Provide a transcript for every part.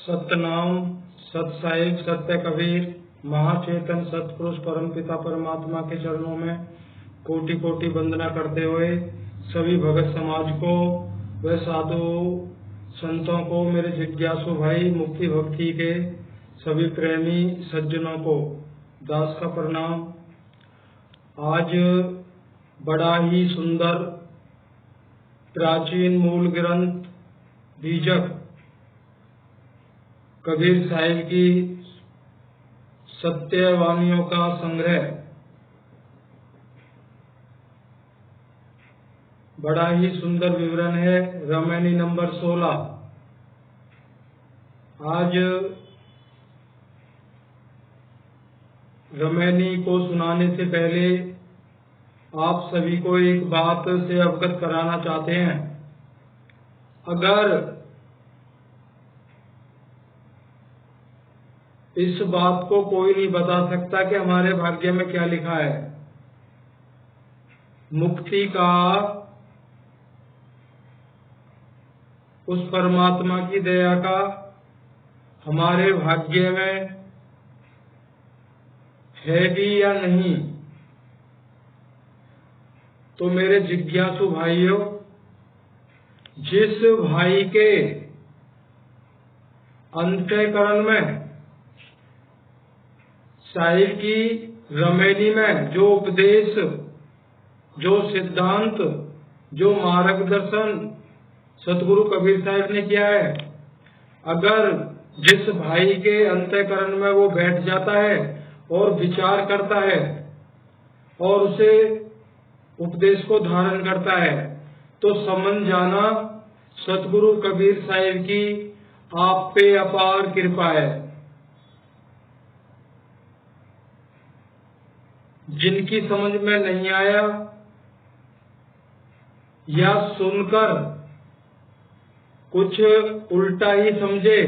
सतनाम सत साहिब सत्य कबीर महाचेतन सतपुरुष परमपिता परमात्मा के चरणों में कोटि कोटि वंदना करते हुए सभी भगत समाज को व साधु संतों को, मेरे जिज्ञासु भाई मुक्ति भक्ति के सभी प्रेमी सज्जनों को दास का प्रणाम। आज बड़ा ही सुंदर प्राचीन मूल ग्रंथ बीजक कबीर साहिब की सत्य वाणियों का संग्रह, बड़ा ही सुंदर विवरण है। रामायणी नंबर 16। आज रामायणी को सुनाने से पहले आप सभी को एक बात से अवगत कराना चाहते हैं। अगर इस बात को कोई नहीं बता सकता कि हमारे भाग्य में क्या लिखा है, मुक्ति का उस परमात्मा की दया का हमारे भाग्य में है भी या नहीं, तो मेरे जिज्ञासु भाइयों, जिस भाई के अंतःकरण में साहिब की रामायणी में जो उपदेश, जो सिद्धांत, जो मार्गदर्शन सतगुरु कबीर साहिब ने किया है, अगर जिस भाई के अंतःकरण में वो बैठ जाता है और विचार करता है और उसे उपदेश को धारण करता है, तो समझ जाना सतगुरु कबीर साहिब की आप पे अपार कृपा है। जिनकी समझ में नहीं आया या सुनकर कुछ उल्टा ही समझे,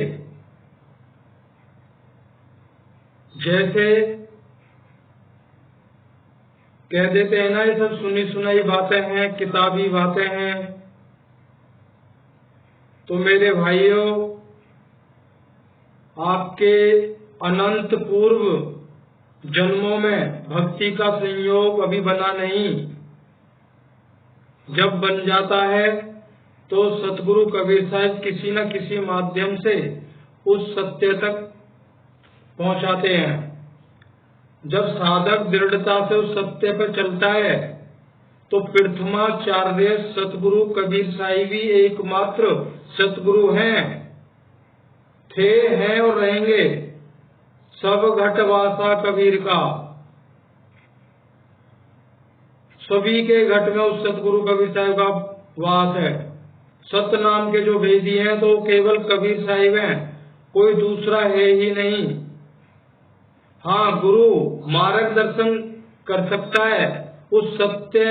जैसे कह देते हैं ना, ये सब सुनी सुनाई बातें हैं, किताबी बातें हैं, तो मेरे भाइयों, आपके अनंत पूर्व जन्मों में भक्ति का संयोग अभी बना नहीं। जब बन जाता है तो सतगुरु कबीर साहिब किसी न किसी माध्यम से उस सत्य तक पहुंचाते हैं। जब साधक दृढ़ता से उस सत्य पर चलता है तो प्रथमाचार्य सतगुरु कबीर साहिब ही एकमात्र सतगुरु हैं, थे, हैं और रहेंगे। सब घट वासा कबीर का, सभी के घट में उस सतगुरु कबीर साहिब का वास है। सतनाम के जो वेदी हैं तो केवल कबीर साहिब हैं, कोई दूसरा है ही नहीं। हाँ, गुरु मार्गदर्शन कर सकता है, उस सत्य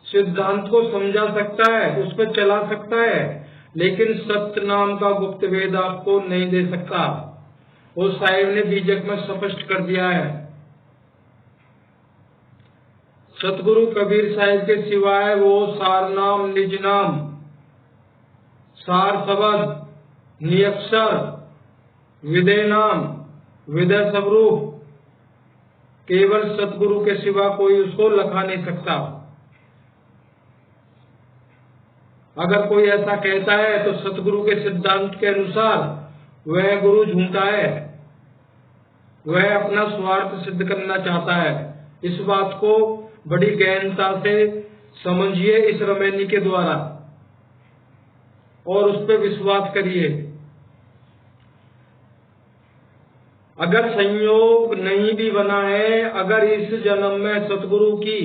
सिद्धांत को समझा सकता है, उस पर चला सकता है, लेकिन सत्य नाम का गुप्त वेद आपको नहीं दे सकता। वो साहिब ने बीजक में स्पष्ट कर दिया है। सतगुरु कबीर साहिब के सिवाय वो सार नाम, निज नाम, सार शब्द, नियक्षर, विदय नाम, विदय स्वरूप, केवल सतगुरु के सिवा कोई उसको लखा नहीं सकता। अगर कोई ऐसा कहता है तो सतगुरु के सिद्धांत के अनुसार वह गुरु झूठा है, वह अपना स्वार्थ सिद्ध करना चाहता है। इस बात को बड़ी गहनता से समझिए इस रामायणी के द्वारा और उस पर विश्वास करिए। अगर संयोग नहीं भी बना है, अगर इस जन्म में सतगुरु की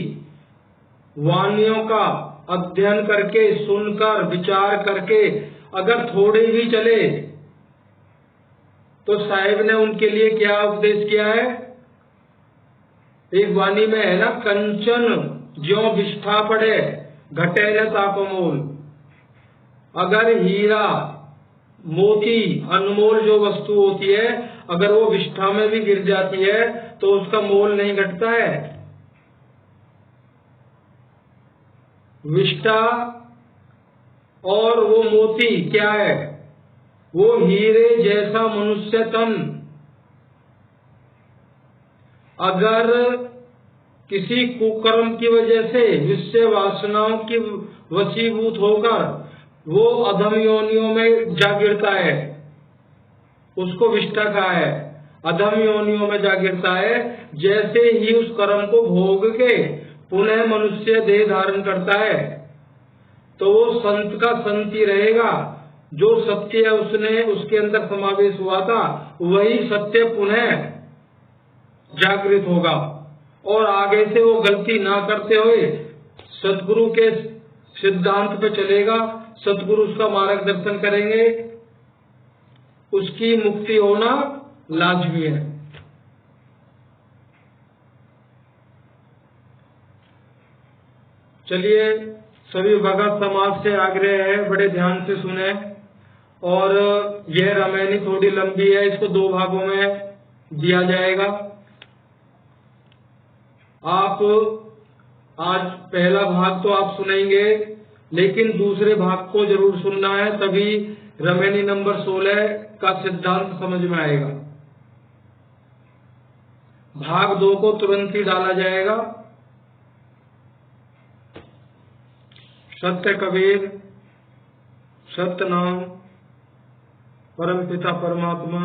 वाणियों का अध्ययन करके, सुनकर, विचार करके अगर थोड़े ही चले, तो साहिब ने उनके लिए क्या उपदेश किया है। एक वाणी में है ना, कंचन ज्यों विष्ठा पड़े घटे न तापमोल। अगर हीरा, मोती, अनमोल जो वस्तु होती है, अगर वो विष्ठा में भी गिर जाती है तो उसका मोल नहीं घटता है। विष्ठा और वो मोती क्या है, वो हीरे जैसा मनुष्य तन अगर किसी कुकर्म की वजह से विषय वासनाओं की वशीभूत होकर वो अधम योनियों में जा गिरता है, उसको विष्ठा कहा है, अधम योनियों में जा गिरता है। जैसे ही उस कर्म को भोग के पुनः मनुष्य देह धारण करता है तो वो संत का संत ही रहेगा। जो सत्य उसने उसके अंदर समावेश हुआ था वही सत्य पुनः जागृत होगा और आगे से वो गलती ना करते हुए सदगुरु के सिद्धांत पे चलेगा। सदगुरु उसका मार्गदर्शन करेंगे, उसकी मुक्ति होना लाजमी है। चलिए, सभी भगत समाज से आग्रह है, बड़े ध्यान से सुने। और यह रामायणी थोड़ी लंबी है, इसको 2 भागों में दिया जाएगा। आप आज पहला भाग तो आप सुनेंगे, लेकिन दूसरे भाग को जरूर सुनना है, तभी रामायणी नंबर 16 का सिद्धांत समझ में आएगा। भाग 2 को तुरंत ही डाला जाएगा। सत्य कबीर, सत्य नाम, परम पिता परमात्मा,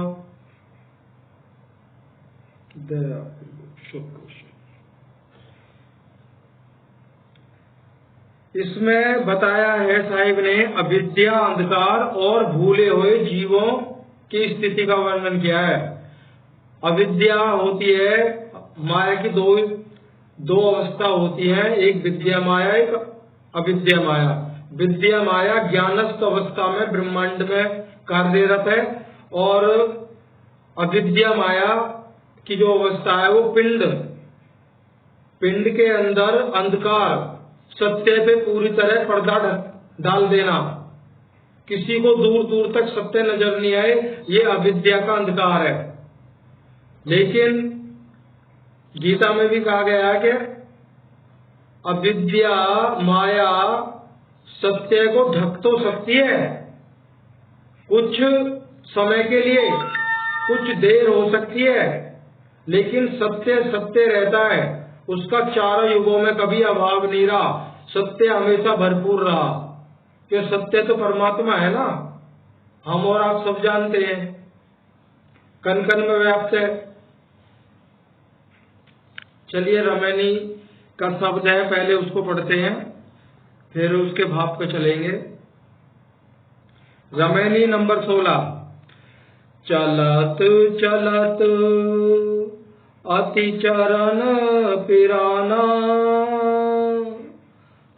दया शुक्र। इसमें बताया है साहिब ने अविद्या, अंधकार और भूले हुए जीवों की स्थिति का वर्णन किया है। अविद्या होती है, माया की दो अवस्था होती है, एक विद्या माया, एक अविद्या माया। विद्या माया ज्ञानस्थ अवस्था में ब्रह्मांड में कार्यरत है और अविद्या माया की जो अवस्था है वो पिंड के अंदर अंधकार, सत्य पे पूरी तरह पर्दा डाल देना, किसी को दूर दूर तक सत्य नजर नहीं आए, ये अविद्या का अंधकार है। लेकिन गीता में भी कहा गया है कि अविद्या माया सत्य को ढक तो सकती है, कुछ समय के लिए, कुछ देर हो सकती है, लेकिन सत्य सत्य रहता है। उसका चारों युगों में कभी अभाव नहीं रहा, सत्य हमेशा भरपूर रहा। कि सत्य तो परमात्मा है ना, हम और आप सब जानते हैं, कण कण में व्याप्त है। चलिए, रामायणी का शब्द है, पहले उसको पढ़ते हैं, फिर उसके भाव पे चलेंगे। रामायणी नंबर 16। चलत चलत अति चरण पिराना,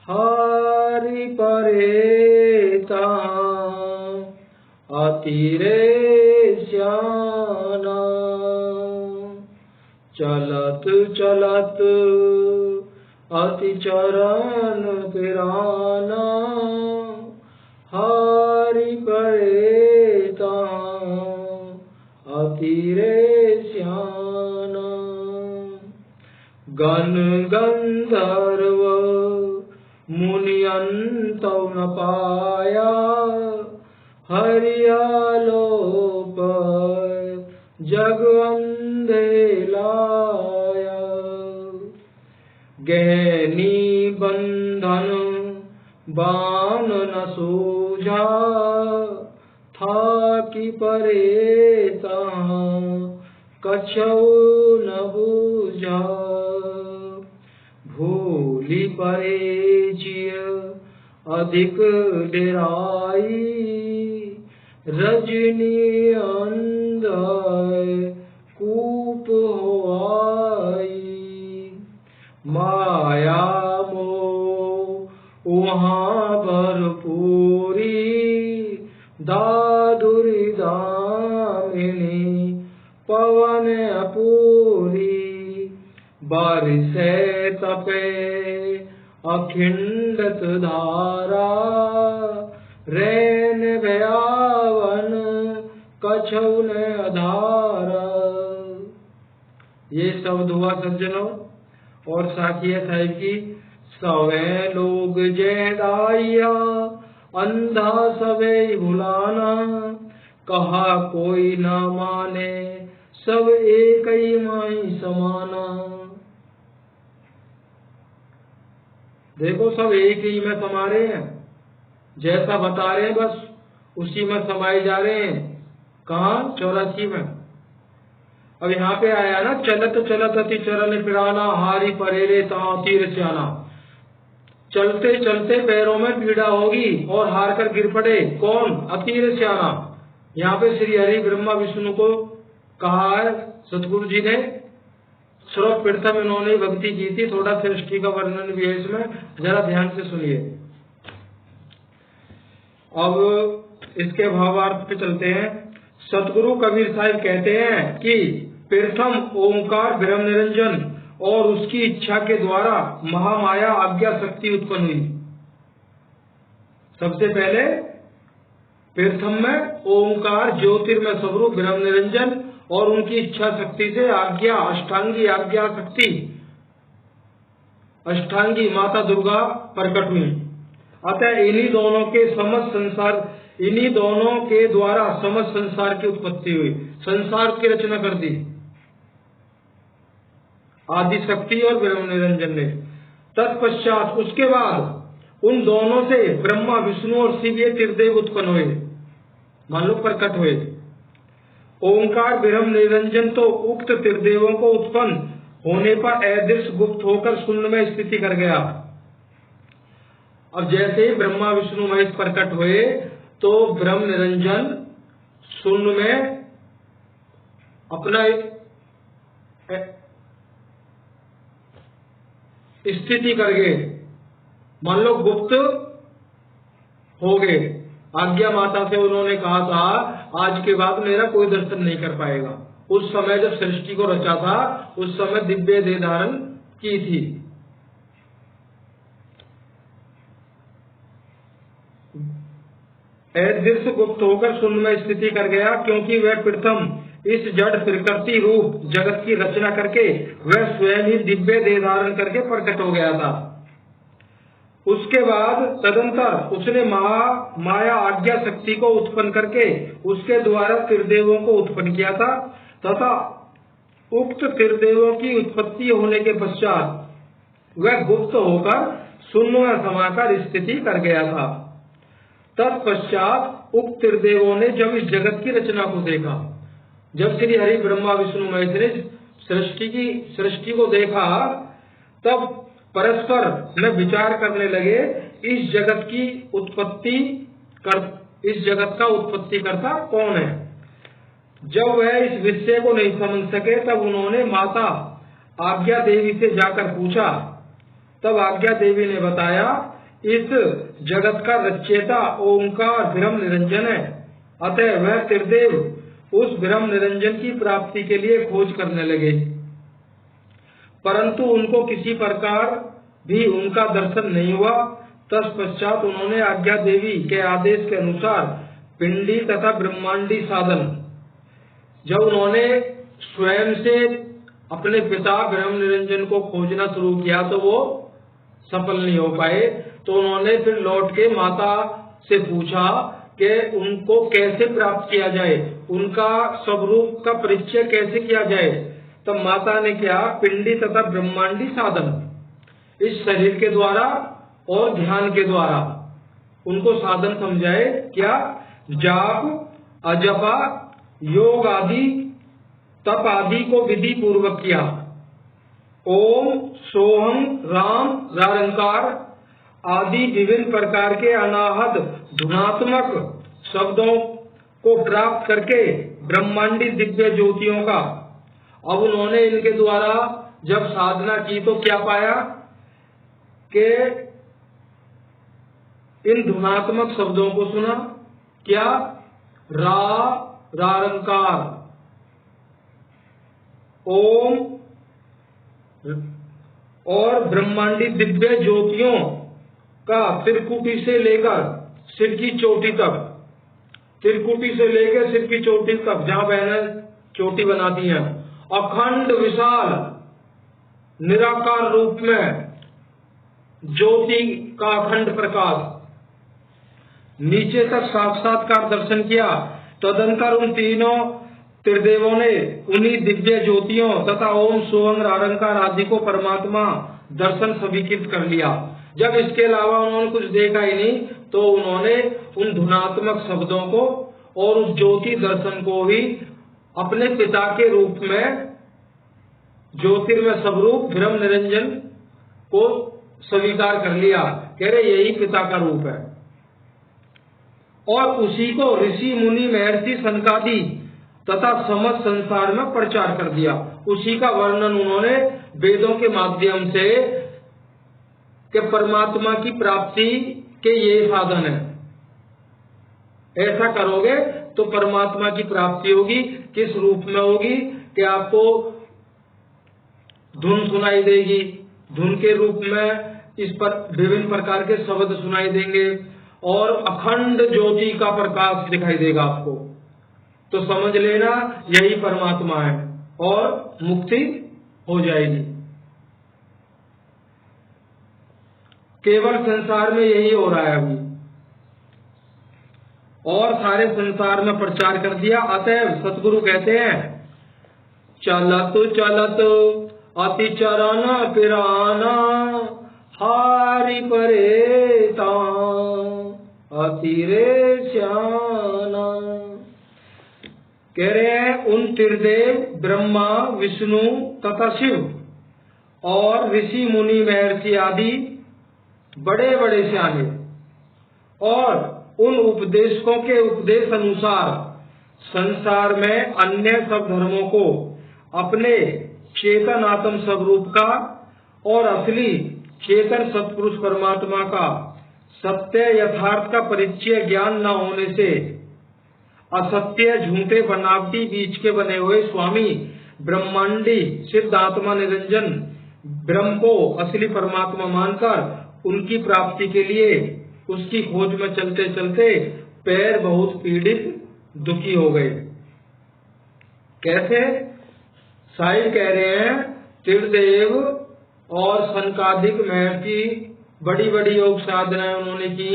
हारि परे तां अति रे श्याना। चलत चलत अति चरण पिराना, हारि परे तां अति रे श्याना। गण गंधर्व मुनियंतौ न पाया, हरियालोक जग अंधे लाया। गहनी बंधन बाण न सूझा, था कि परे तां कछौ न बूझा। भूलि परे जिय अधिक डेराई, रजनी अंधय कूप होआई। माया मोह वहाँ भरपूरी, दादुरी दामिनी पवन अपूरी। बारिशे तपे अखिंडत धारा, रैन भयावन कछौ न आधारा। ये शब्द हुआ सज्जनों, और साकिया साहिब की सवे लोग जय दाइया, अंधा सवे भुलाना, कहा कोई न माने, सब एक ही माई समाना। देखो सब एक ही में समा रहे हैं, जैसा बता रहे हैं बस उसी में समाये जा रहे हैं। कहाँ? 84 में। अब यहाँ पे आया ना, चलत चलत अति चरण पिराना, हारी परेरे तां तीर स्याना। चलते चलते पैरों में पीड़ा होगी और हार कर गिर पड़े। कौन? अतीर स्याना। यहाँ पे श्री हरि ब्रह्मा विष्णु को कहा है सतगुरु जी ने। सर्वप्रथम इन्होंने भक्ति की थी। थोड़ा सृष्टि का वर्णन भी है इसमें, जरा ध्यान से सुनिए। अब इसके भावार्थ पे चलते हैं। सतगुरु कबीर साहिब कहते हैं कि प्रथम ओंकार ब्रह्म निरंजन और उसकी इच्छा के द्वारा महामाया आज्ञा शक्ति उत्पन्न हुई। सबसे पहले प्रथम में ओंकार ज्योतिर्मय स्वरूप ब्रह्म निरंजन और उनकी इच्छा शक्ति से आज्ञा, अष्टांगी आज्ञा शक्ति, अष्टांगी माता दुर्गा प्रकट हुई। अतः इन्हीं दोनों के द्वारा समस्त संसार की उत्पत्ति हुई, संसार की रचना कर दी आदि शक्ति और ब्रह्म निरंजन ने। तत्पश्चात उसके बाद उन दोनों से ब्रह्मा विष्णु और शिव ये त्रिदेव उत्पन्न हुए, मान लो प्रकट हुए। ओंकार ब्रह्म निरंजन तो उक्त त्रिदेवों को उत्पन्न होने पर अदृश्य गुप्त होकर शून्य में स्थिति कर गया। अब जैसे ही ब्रह्मा विष्णु महेश प्रकट हुए तो ब्रह्म निरंजन शून्य में अपना स्थिति कर गए, मान लो गुप्त हो गए। आज्ञा माता से उन्होंने कहा था आज के बाद मेरा कोई दर्शन नहीं कर पाएगा। उस समय जब सृष्टि को रचा था उस समय दिव्य देह धारण की थी। अदृश्य गुप्त होकर शून्य में स्थिति कर गया, क्योंकि वह प्रथम इस जड़ प्रकृति रूप जगत की रचना करके वह स्वयं ही दिव्य देह धारण करके प्रकट हो गया था। उसके बाद तदंतर उसने माया आज्ञा शक्ति को उत्पन्न करके उसके द्वारा त्रिदेवों को उत्पन्न किया था तथा उक्त त्रिदेवों की उत्पत्ति होने के पश्चात वह गुप्त होकर शून्य में समाकर स्थिति कर गया था। तत्पश्चात उक्त त्रिदेवों ने जब इस जगत की रचना को देखा, जब श्री हरि ब्रह्मा विष्णु महेश ने सृष्टि को देखा, तब परस्पर में विचार करने लगे इस जगत का उत्पत्ति करता कौन है। जब वह इस विषय को नहीं समझ सके तब उन्होंने माता आज्ञा देवी से जाकर पूछा। तब आज्ञा देवी ने बताया इस जगत का रचयिता ओंकार ब्रह्म निरंजन है, अतः वह त्रिदेव उस ब्रह्म निरंजन की प्राप्ति के लिए खोज करने लगे, परंतु उनको किसी प्रकार भी उनका दर्शन नहीं हुआ। तत्पश्चात उन्होंने आज्ञा देवी के आदेश के अनुसार पिंडी तथा ब्रह्मांडी साधन, जब उन्होंने स्वयं से अपने पिता ब्रह्म निरंजन को खोजना शुरू किया तो वो सफल नहीं हो पाए, तो उन्होंने फिर लौट के माता से पूछा कि उनको कैसे प्राप्त किया जाए, उनका स्वरूप का परिचय कैसे किया जाए। तब माता ने क्या पिंडी तथा ब्रह्मांडी साधन, इस शरीर के द्वारा और ध्यान के द्वारा उनको साधन समझाए। क्या? जाप, अजपा, योग आदि, तप आदि को विधि पूर्वक किया। ओम, सोहम, राम, रारंकार आदि विभिन्न प्रकार के अनाहत धुनात्मक शब्दों को प्राप्त करके ब्रह्मांडी दिव्य ज्योतियों का, अब उन्होंने इनके द्वारा जब साधना की तो क्या पाया कि इन धुनात्मक शब्दों को सुना। क्या? रारंकार, ओम और ब्रह्मांडी दिव्य ज्योतियों का त्रिकुटी से लेकर सिर की चोटी तक, त्रिकुटी से लेकर सिर की चोटी तक, जहां बहनें चोटी बनाती हैं, अखंड विशाल निराकार रूप में ज्योति का अखंड प्रकाश, नीचे तक साक्षात्कार दर्शन किया। तदंतर उन तीनों त्रिदेवों ने उन्हीं दिव्य ज्योतियों तथा ओम सोहंग आरंकार आदि को परमात्मा दर्शन स्वीकृत कर लिया। जब इसके अलावा उन्होंने कुछ देखा ही नहीं तो उन्होंने उन धुनात्मक शब्दों को और उस ज्योति दर्शन को ही अपने पिता के रूप में, ज्योतिर्मय स्वरूप ब्रह्म निरंजन को स्वीकार कर लिया। कह रहे यही पिता का रूप है। और उसी को ऋषि मुनि महर्षि सनकादि तथा समस्त संसार में प्रचार कर दिया। उसी का वर्णन उन्होंने वेदों के माध्यम से कि परमात्मा की प्राप्ति के ये साधन है, ऐसा करोगे तो परमात्मा की प्राप्ति होगी। किस रूप में होगी कि आपको धुन सुनाई देगी, धुन के रूप में इस पर विभिन्न प्रकार के शब्द सुनाई देंगे और अखंड ज्योति का प्रकाश दिखाई देगा आपको। तो समझ लेना यही परमात्मा है और मुक्ति हो जाएगी। केवल संसार में यही हो रहा है अभी, और सारे संसार में प्रचार कर दिया। अतएव सतगुरु कहते हैं चलत चलत अति चरण पिराना हारि परेता अति रे श्याना। कह रहे हैं उन त्रिदेव ब्रह्मा विष्णु तथा शिव और ऋषि मुनि महर्षि आदि बड़े बड़े श्यामे और उन उपदेशकों के उपदेश अनुसार संसार में अन्य सब धर्मों को अपने चेतन आत्म स्वरूप का और असली चेतन सत्पुरुष परमात्मा का सत्य यथार्थ का परिचय ज्ञान न होने से असत्य झूठे बनावटी बीच के बने हुए स्वामी ब्रह्मांडी सिद्ध आत्मा निरंजन ब्रह्म को असली परमात्मा मानकर उनकी प्राप्ति के लिए उसकी खोज में चलते चलते पैर बहुत पीड़ित दुखी हो गए। कैसे? साईं कह रहे हैं त्रिदेव और सनकादिक महर्षि बड़ी बड़ी योग साधनाएं उन्होंने की,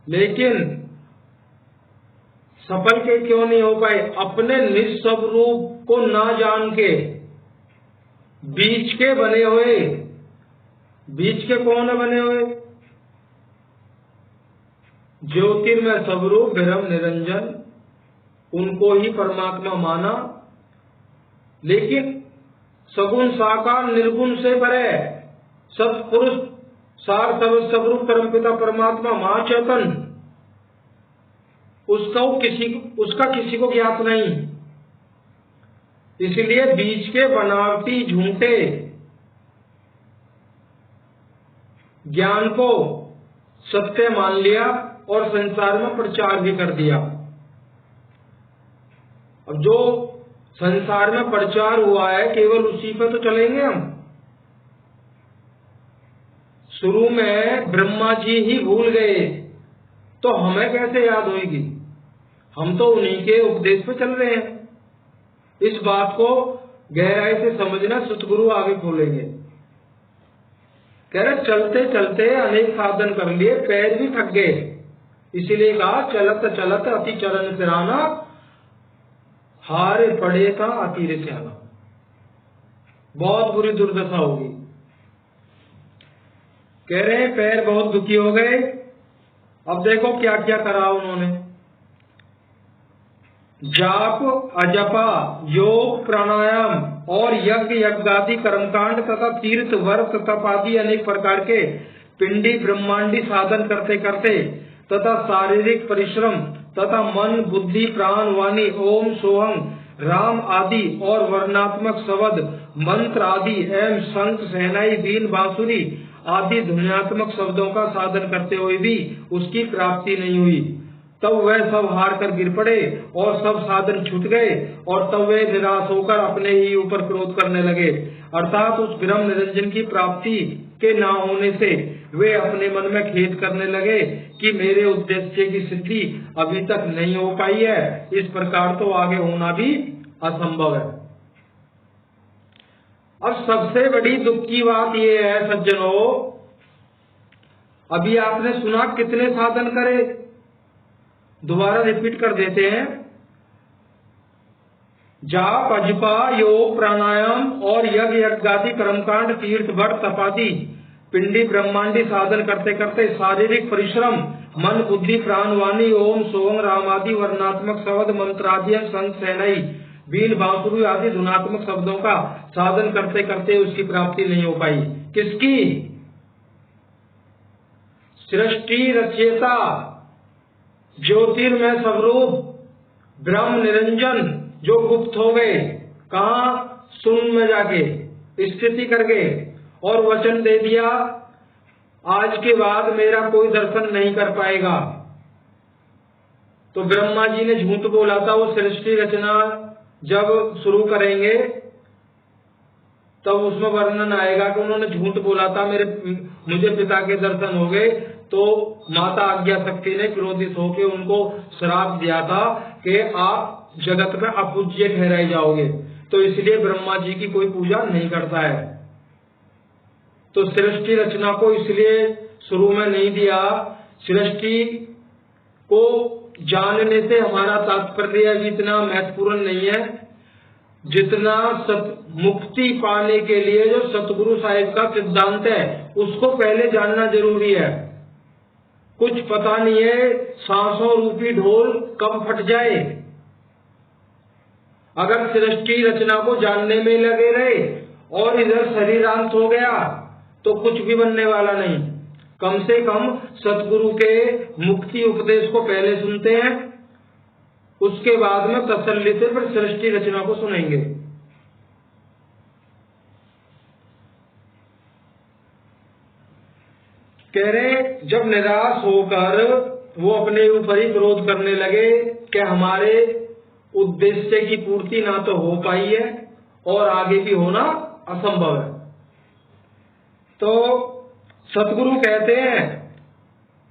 लेकिन सफल के क्यों नहीं हो पाए? अपने निस्वरूप को ना जान के बीच के बने हुए, बीच के कौन है बने हुए? ज्योतिर्मय स्वरूप ब्रह्म निरंजन, उनको ही परमात्मा माना, लेकिन सगुण साकार निर्गुण से परे सत्पुरुष सार स्वरूप परमपिता परमात्मा महाचेतन उसका किसी को ज्ञात नहीं। इसलिए बीच के बनावटी झूठे ज्ञान को सत्य मान लिया और संसार में प्रचार भी कर दिया। अब जो संसार में प्रचार हुआ है केवल उसी पे तो चलेंगे हम। शुरू में ब्रह्मा जी ही भूल गए तो हमें कैसे याद होगी? हम तो उन्हीं के उपदेश पे चल रहे हैं। इस बात को गहराई से समझना, सतगुरु आगे खोलेंगे। कह रहे चलते चलते अनेक साधन कर लिए, पैर भी थक गए, इसीलिए कहा चलत चलत अति चरण पिराना हारे पड़े का अति रे श्याना। बहुत बुरी दुर्दशा होगी। कह रहे पैर बहुत दुखी हो गए। अब देखो क्या क्या करा उन्होंने। जाप अजपा योग प्राणायाम और यज्ञ यज्ञादि कर्मकांड तथा तीर्थ व्रत तप आदि अनेक प्रकार के पिंडी ब्रह्मांडी साधन करते करते तथा शारीरिक परिश्रम तथा मन बुद्धि प्राण वाणी ओम सोहम राम आदि और वर्णात्मक शब्द मंत्र आदि एवं शंख सहनाई बीन बांसुरी आदि ध्वन्यात्मक शब्दों का साधन करते हुए भी उसकी प्राप्ति नहीं हुई। तब वह सब हार कर गिर पड़े और सब साधन छूट गए और तब वे निराश होकर अपने ही ऊपर क्रोध करने लगे। अर्थात उस ब्रह्म निरंजन की प्राप्ति के न होने से वे अपने मन में खेद करने लगे कि मेरे उद्देश्य की सिद्धि अभी तक नहीं हो पाई है, इस प्रकार तो आगे होना भी असंभव है। अब सबसे बड़ी दुख की बात यह है सज्जनों, अभी आपने सुना कितने साधन करे, दोबारा रिपीट कर देते हैं। जाप, अजपा, योग, प्राणायाम और यज्ञ यज्ञादि कर्मकांड, तीर्थ, व्रत, तपादि, पिंडी ब्रह्मांडी साधन करते करते शारीरिक परिश्रम, मन, बुद्धि, प्राण, वाणी, ओम, सोम, राम आदि वर्णात्मक शब्द, मंत्रादि, संत, सहनाई, बीन, बांसुरी आदि धुनात्मक शब्दों का साधन करते करते उसकी प्राप्ति नहीं हो पाई। किसकी? सृष्टि रचयिता, ज्योतिर्मय स्वरूप, ब्रह्म निरंजन जो गुप्त हो गए, कहा? शून्य में जाके स्थिति कर गए और वचन दे दिया आज के बाद मेरा कोई दर्शन नहीं कर पाएगा। तो ब्रह्मा जी ने झूठ बोला था। वो सृष्टि रचना जब शुरू करेंगे तब उसमें वर्णन आएगा कि उन्होंने झूठ बोला था, मुझे पिता के दर्शन हो गए। तो माता आज्ञा शक्ति ने क्रोधित होकर उनको श्राप दिया था कि आप जगत में अपूज्य ठहराए जाओगे। तो इसलिए ब्रह्मा जी की कोई पूजा नहीं करता है। तो सृष्टि रचना को इसलिए शुरू में नहीं दिया। सृष्टि को जानने से हमारा तात्पर्य इतना महत्वपूर्ण नहीं है जितना मुक्ति पाने के लिए जो सतगुरु साहिब का सिद्धांत है उसको पहले जानना जरूरी है। कुछ पता नहीं है सांसों रूपी ढोल कब फट जाए। अगर सृष्टि रचना को जानने में लगे रहे और इधर शरीरांत हो गया तो कुछ भी बनने वाला नहीं। कम से कम सतगुरु के मुक्ति उपदेश को पहले सुनते हैं, उसके बाद में तसल्ली से फिर सृष्टि रचना को सुनेंगे। कह रहे जब निराश होकर वो अपने ऊपर ही क्रोध करने लगे कि हमारे उद्देश्य की पूर्ति ना तो हो पाई है और आगे भी होना असंभव है। तो सतगुरु कहते हैं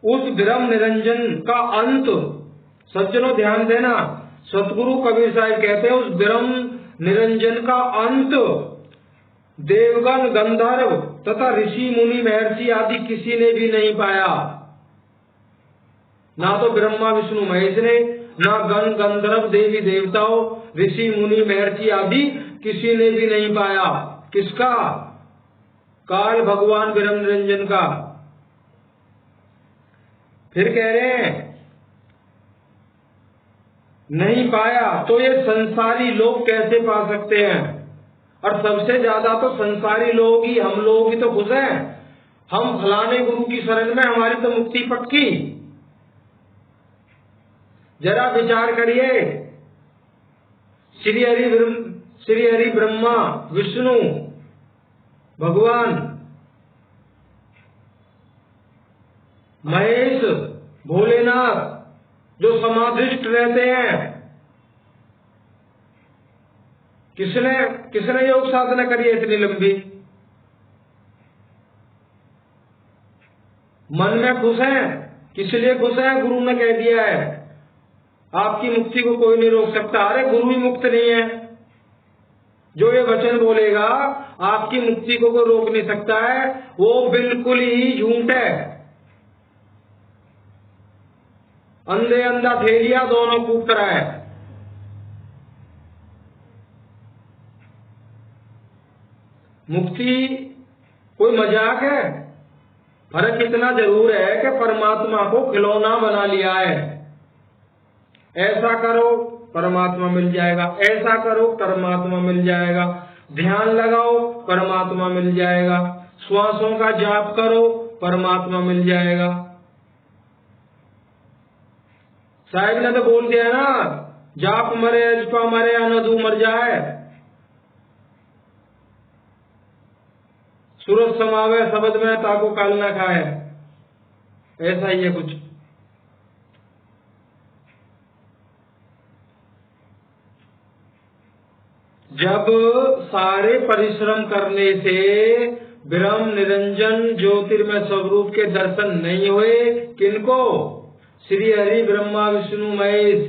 उस ब्रह्म निरंजन का अंत, सज्जनों ध्यान देना, सतगुरु कबीर साहब कहते हैं उस ब्रह्म निरंजन का अंत देवगण, गंधर्व तथा ऋषि, मुनि, महर्षि आदि किसी ने भी नहीं पाया। ना तो ब्रह्मा, विष्णु, महेश ने, ना गण, गंधर्व, देवी देवताओं, ऋषि, मुनि, महर्षि आदि किसी ने भी नहीं पाया। किसका? काल भगवान ब्रह्म निरंजन का। फिर कह रहे हैं नहीं पाया तो ये संसारी लोग कैसे पा सकते हैं? और सबसे ज्यादा तो संसारी लोग ही, हम लोग ही तो खुश हैं। हम फलाने गुरु की शरण में, हमारी तो मुक्ति पक्की। जरा विचार करिए, श्री हरि ब्रह्मा, विष्णु भगवान, महेश, भोलेनाथ जो समाधिष्ट रहते हैं, किसने योग साधना करी है इतनी लंबी? मन में खुश है, किस लिए खुश है? गुरु ने कह दिया है आपकी मुक्ति को कोई नहीं रोक सकता। अरे गुरु ही मुक्त नहीं है। जो ये वचन बोलेगा आपकी मुक्ति को कोई रोक नहीं सकता है, वो बिल्कुल ही झूठ है। अंधे अंधा ठेलिया दोनों कूद कर है। मुक्ति कोई मजाक है? फर्क इतना जरूर है कि परमात्मा को खिलौना बना लिया है। ऐसा करो परमात्मा मिल जाएगा, ऐसा करो परमात्मा मिल जाएगा, ध्यान लगाओ परमात्मा मिल जाएगा, श्वासों का जाप करो परमात्मा मिल जाएगा। साहिब ने तो बोल दिया ना, जाप मरे अजपा मरे अनधु मर जाए, सूरज समावे शब्द में ताको काल ना खाए। ऐसा ही है कुछ। जब सारे परिश्रम करने से ब्रह्म निरंजन ज्योतिर्मय स्वरूप के दर्शन नहीं हुए, किनको? श्री हरि ब्रह्मा विष्णु महेश,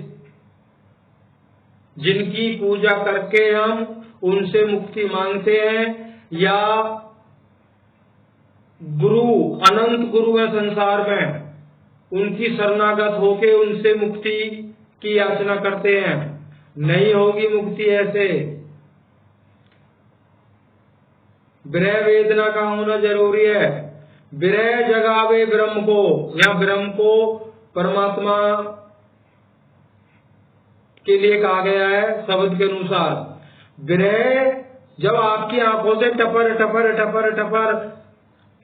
जिनकी पूजा करके हम उनसे मुक्ति मांगते हैं, या गुरु, अनंत गुरु है संसार में, उनकी शरणागत होके उनसे मुक्ति की याचना करते हैं। नहीं होगी मुक्ति ऐसे। विरह वेदना का होना जरूरी है। विरह जगावे ब्रह्म को, या ब्रह्म को परमात्मा के लिए कहा गया है शब्द के अनुसार। विरह, जब आपकी आंखों से टपर टपर टपर टपर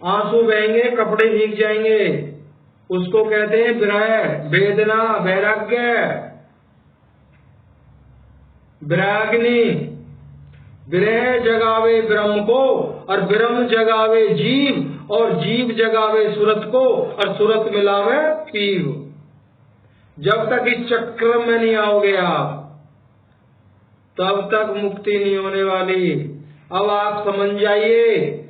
आंसू बहेंगे, कपड़े भीग जाएंगे, उसको कहते हैं विरह, वेदना, वैराग्य, विराग्नि। विरह जगावे ब्रह्म को, और ब्रह्म जगावे जीव, और जीव जगावे सुरत को, और सुरत मिलावे पीव। जब तक इस चक्र में नहीं आओगे आप, तब तक मुक्ति नहीं होने वाली। अब आप समझ जाइए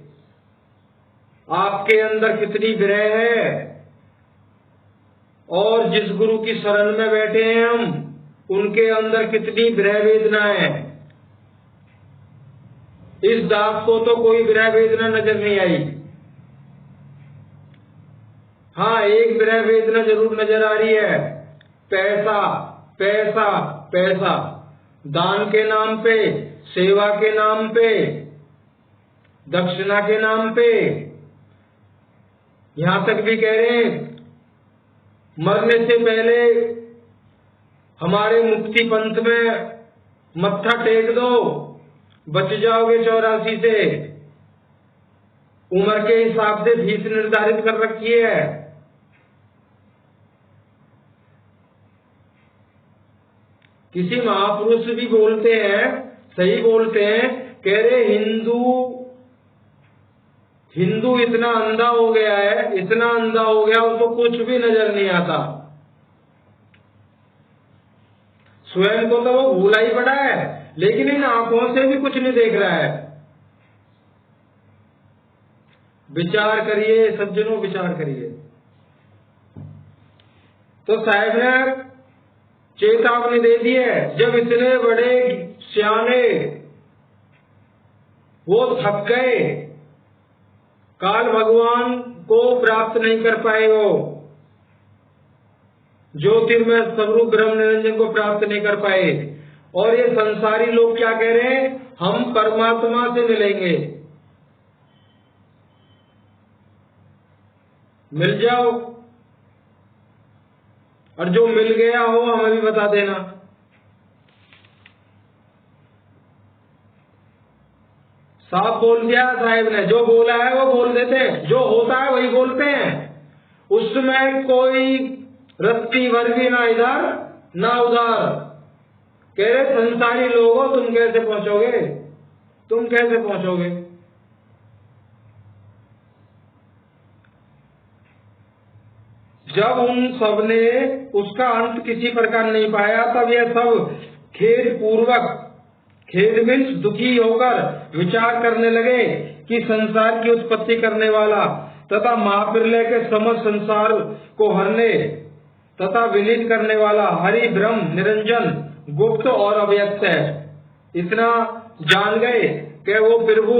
आपके अंदर कितनी विरह है, और जिस गुरु की शरण में बैठे हैं हम, उनके अंदर कितनी विरह वेदना है। इस दास को तो कोई विरह वेदना नजर नहीं आई। हाँ, एक विरह वेदना जरूर नजर आ रही है, पैसा पैसा पैसा। दान के नाम पे, सेवा के नाम पे, दक्षिणा के नाम पे, यहां तक भी कह रहे हैं मरने से पहले हमारे मुक्ति पंथ में मत्था टेक दो, बच जाओगे 84 से। उम्र के हिसाब से फीस निर्धारित कर रखी है। किसी महापुरुष भी बोलते हैं, सही बोलते हैं, कह रहे हिंदू इतना अंधा हो गया है, इतना अंधा हो गया, उसको कुछ भी नजर नहीं आता। स्वयं को तो वो भूला ही पड़ा है, लेकिन इन आंखों से भी कुछ नहीं देख रहा है। विचार करिए सज्जनों, विचार करिए। तो साहब ने चेतावनी दे दी है, जब इतने बड़े सियाने वो थक गए, काल भगवान को प्राप्त नहीं कर पाए, हो ज्योतिर्मय स्वरूप ब्रह्म निरंजन को प्राप्त नहीं कर पाए, और ये संसारी लोग क्या कह रहे हैं, हम परमात्मा से मिलेंगे। मिल जाओ, और जो मिल गया हो हमें भी बता देना। साफ बोल दिया साहिब ने, जो बोला है वो बोल देते हैं, जो होता है वही बोलते हैं, उसमें कोई रत्ती भर भी ना इधर ना उधर। कह रहे संसारी लोगों, तुम कैसे पहुंचोगे, तुम कैसे पहुंचोगे। जब उन सब ने उसका अंत किसी प्रकार नहीं पाया, तब यह सब खेद पूर्वक, खेद मीन्स दुखी होकर विचार करने लगे कि संसार की उत्पत्ति करने वाला तथा महाप्रलय के समस्त संसार को हरने तथा विलीन करने वाला हरि ब्रह्म निरंजन गुप्त और अव्यक्त है। इतना जान गए कि वो प्रभु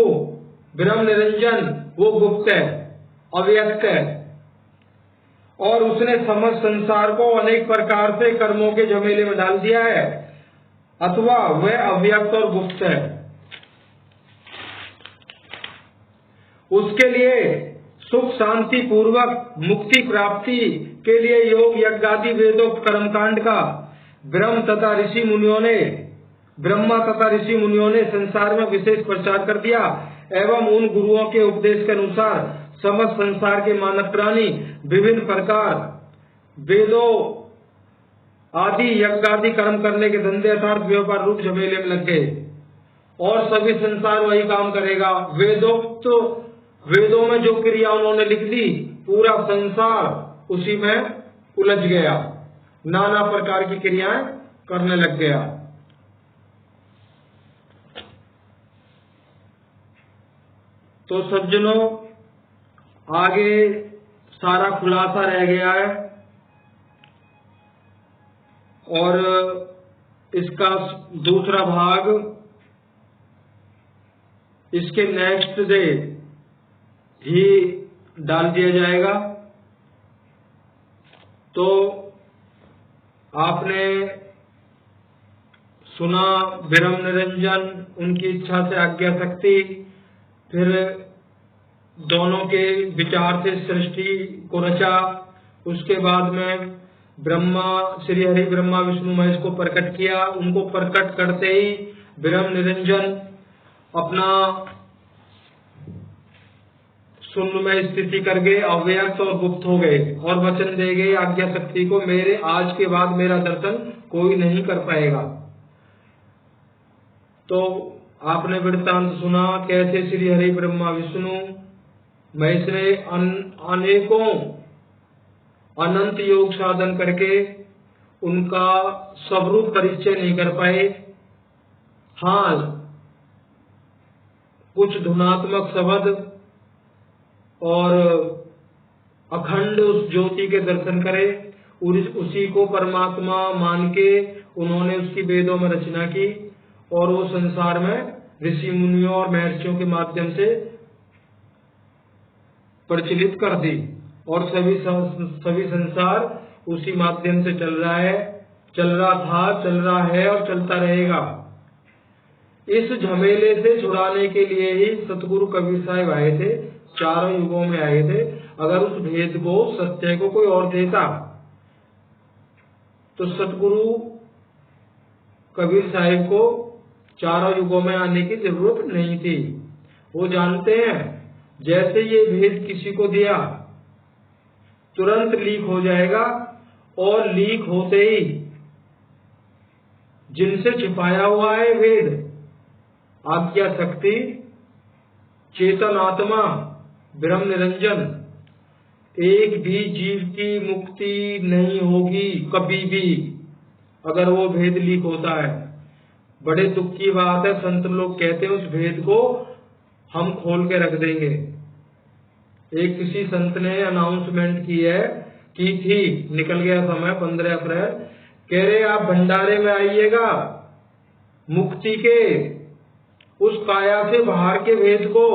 ब्रह्म निरंजन वो गुप्त है, अव्यक्त है, और उसने समस्त संसार को अनेक प्रकार से कर्मों के झमेले में डाल दिया है, अथवा वह अव्यक्त और गुप्त है। उसके लिए सुख शांति पूर्वक मुक्ति प्राप्ति के लिए योग यज्ञादि वेदोक्त कर्मकांड का ब्रह्मा तथा ऋषि मुनियों ने संसार में विशेष प्रचार कर दिया, एवं उन गुरुओं के उपदेश के अनुसार समस्त संसार के मानव प्राणी विभिन्न प्रकार वेदों आदि यज्ञादि कर्म करने के धंधे अर्थात व्यापार रूप झमेले में लग गए, और सभी संसार वही काम करेगा। वेदों में जो क्रिया उन्होंने लिख दी, पूरा संसार उसी में उलझ गया, नाना प्रकार की क्रियाएं करने लग गया। तो सज्जनों, आगे सारा खुलासा रह गया है, और इसका दूसरा भाग इसके नेक्स्ट डे ही डाल दिया जाएगा। तो आपने सुना ब्रह्म निरंजन, उनकी इच्छा से आज्ञा शक्ति, फिर दोनों के विचार से सृष्टि को रचा। उसके बाद में ब्रह्मा, श्री हरि ब्रह्मा विष्णु महेश को प्रकट किया। उनको प्रकट करते ही ब्रह्म निरंजन अपना शून्य में स्थिति कर गए, अव्यक्त और गुप्त हो गए और वचन दे गए आज्ञा शक्ति को, मेरे आज के बाद मेरा दर्शन कोई नहीं कर पाएगा। तो आपने वृत्तांत सुना कैसे श्री हरि ब्रह्मा विष्णु महेश ने अनेकों अनंत योग साधन करके उनका स्वरूप परिचय नहीं कर पाए। हाँ, कुछ धुनात्मक शब्द और अखंड उस ज्योति के दर्शन करे, उसी को परमात्मा मान के उन्होंने उसकी वेदों में रचना की और वो संसार में ऋषि मुनियों और महर्षियों के माध्यम से प्रचलित कर दी और सभी संसार उसी माध्यम से चल रहा है, चल रहा था, चल रहा है और चलता रहेगा। इस झमेले से छुड़ाने के लिए ही सतगुरु कबीर साहब आए थे, चारों युगों में आए थे। अगर उस भेद को, सत्य को कोई और देता तो सतगुरु कबीर साहब को चारों युगों में आने की जरूरत नहीं थी। वो जानते हैं जैसे ये भेद किसी को दिया तुरंत लीक हो जाएगा और लीक होते ही जिनसे छिपाया हुआ है वेद, आज्ञा शक्ति, चेतन आत्मा, ब्रह्म निरंजन, एक भी जीव की मुक्ति नहीं होगी कभी भी अगर वो भेद लीक होता है। बड़े दुख की बात है, संत लोग कहते हैं उस भेद को हम खोल के रख देंगे। एक किसी संत ने अनाउंसमेंट की थी, निकल गया समय 15 अप्रैल, कह रहे आप भंडारे में आइएगा, मुक्ति के उस काया से बाहर के भेद को,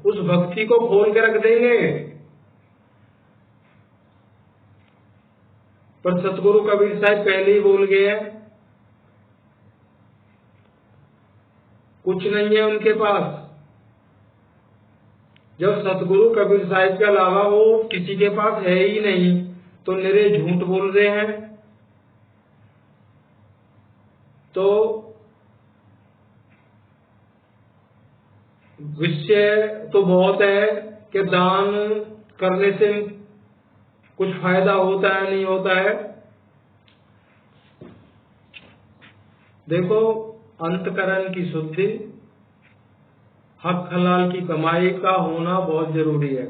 उस भक्ति को खोल के रख देंगे। पर सतगुरु कबीर साहब पहले ही बोल गए हैं, कुछ नहीं है उनके पास। जब सतगुरु कबीर साहब के अलावा वो किसी के पास है ही नहीं तो निरे झूठ बोल रहे हैं। तो विषय तो बहुत है कि दान करने से कुछ फायदा होता है नहीं होता है। देखो, अंतकरण की शुद्धि, हक हलाल की कमाई का होना बहुत जरूरी है।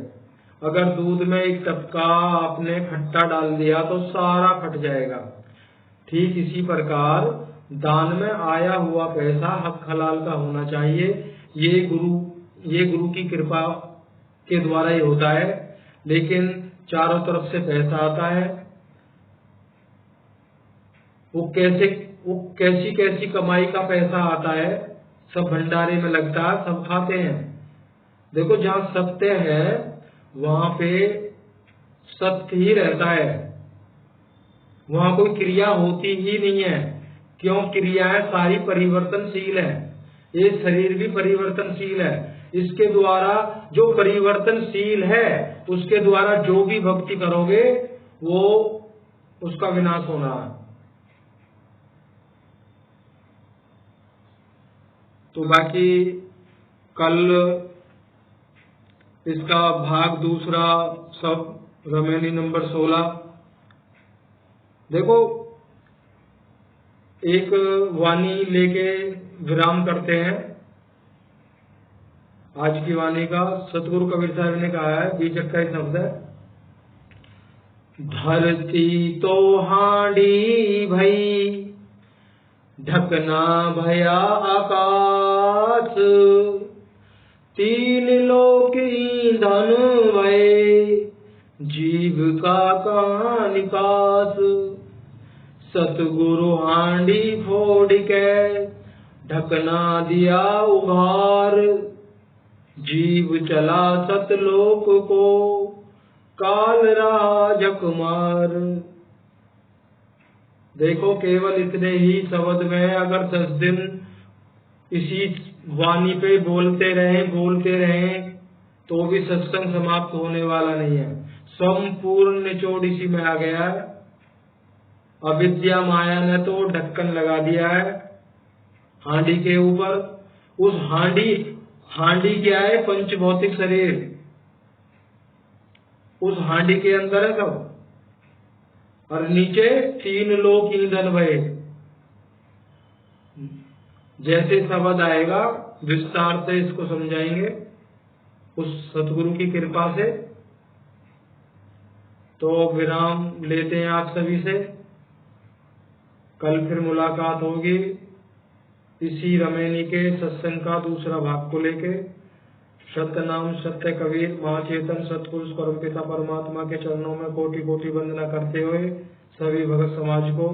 अगर दूध में एक टपका आपने खट्टा डाल दिया तो सारा फट जाएगा। ठीक इसी प्रकार दान में आया हुआ पैसा हक हलाल का होना चाहिए। ये गुरु की कृपा के द्वारा ही होता है। लेकिन चारों तरफ से पैसा आता है, वो कैसी कमाई का पैसा आता है, सब भंडारे में लगता है, सब खाते हैं। देखो, जहाँ सत्य है वहां पे सत्य ही रहता है, वहां कोई क्रिया होती ही नहीं है। क्यों? क्रियाएं सारी परिवर्तनशील है, ये शरीर भी परिवर्तनशील है। इसके द्वारा जो परिवर्तनशील है उसके द्वारा जो भी भक्ति करोगे वो उसका विनाश होना है। तो बाकी कल इसका भाग दूसरा सब रमेली नंबर 16। देखो, एक वाणी लेके विराम करते हैं। आज की वाणी का सतगुरु कबीर साहब ने कहा है, 20 शब्द है। धरती तो हांडी भई, ढकना भया आकाश, तीन लोक ईंधन भये, जीव का कहाँ निकास। सतगुरु हांडी फोड़ के ढकना दिया उघार, जीव चला सतलोक को काल राजकुमार। देखो केवल इतने ही शब्द में अगर 10 दिन इसी वाणी पे बोलते रहे तो भी सत्संग समाप्त होने वाला नहीं है। संपूर्ण निचोड़ इसी में आ गया है। अविद्या माया ने तो ढक्कन लगा दिया है हांडी के ऊपर। उस हांडी क्या है? पंच भौतिक शरीर उस हांडी के अंदर है सब, और नीचे 3 लोक ईंधन भये। जैसे शब्द आएगा विस्तार से इसको समझाएंगे उस सतगुरु की कृपा से। तो विराम लेते हैं आप सभी से। कल फिर मुलाकात होगी इसी रमेनी के सत्संग का दूसरा भाग को लेके। सत्य नाम सत्य कबीर महाचेतन सतपुरुष परमपिता परमात्मा के चरणों में कोटि कोटि वंदना करते हुए सभी भगत समाज को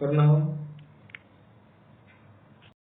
प्रणाम।